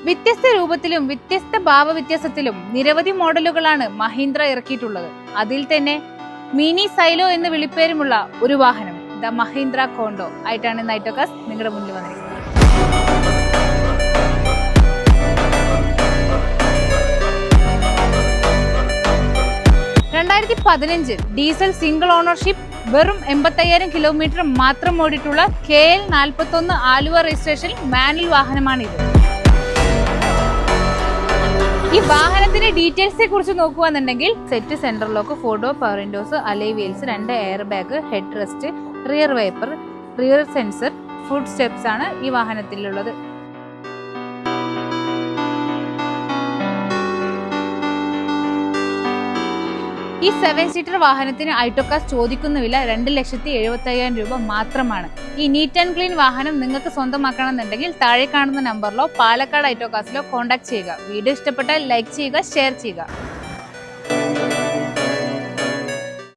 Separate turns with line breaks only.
വ്യത്യസ്ത രൂപത്തിലും വ്യത്യസ്ത ഭാവവ്യത്യാസത്തിലും നിരവധി മോഡലുകളാണ് മഹീന്ദ്ര ഇറക്കിയിട്ടുള്ളത്. അതിൽ തന്നെ മിനി സൈലോ എന്ന് വിളിപ്പേരുമുള്ള ഒരു വാഹനം ദ മഹീന്ദ്ര കോണ്ടോ ആയിട്ടാണ് ഇന്ന് ഐറ്റോകാസ് നിങ്ങളുടെ മുന്നിൽ വന്നിരിക്കുന്നത്. 2015 ഡീസൽ സിംഗിൾ ഓണർഷിപ്പ് വെറും 85,000 കിലോമീറ്റർ മാത്രം ഓടിയിട്ടുള്ള KL 41 ആലുവ രജിസ്ട്രേഷൻ മാനുവൽ വാഹനമാണിത്. ഈ വാഹനത്തിന്റെ ഡീറ്റെയിൽസിനെ കുറിച്ച് നോക്കുകയാണെന്നുണ്ടെങ്കിൽ set, centre lock, 4 door power Windows, alloy wheels, 2 air bag, head rest, rear wiper, rear sensor, food steps ആണ് ഈ വാഹനത്തിലുള്ളത്. ഈ 7 സീറ്റർ വാഹനത്തിന് ഐറ്റോകാസ് ചോദിക്കുന്ന വില 2,75,000 രൂപ മാത്രമാണ്. ഈ നീറ്റ് ആൻഡ് ക്ലീൻ വാഹനം നിങ്ങൾക്ക് സ്വന്തമാക്കണമെന്നുണ്ടെങ്കിൽ താഴെ കാണുന്ന നമ്പറിലോ പാലക്കാട് ഐറ്റോകാസിലോ കോൺടാക്ട് ചെയ്യുക. വീഡിയോ ഇഷ്ടപ്പെട്ടാൽ ലൈക്ക് ചെയ്യുക, ഷെയർ ചെയ്യുക.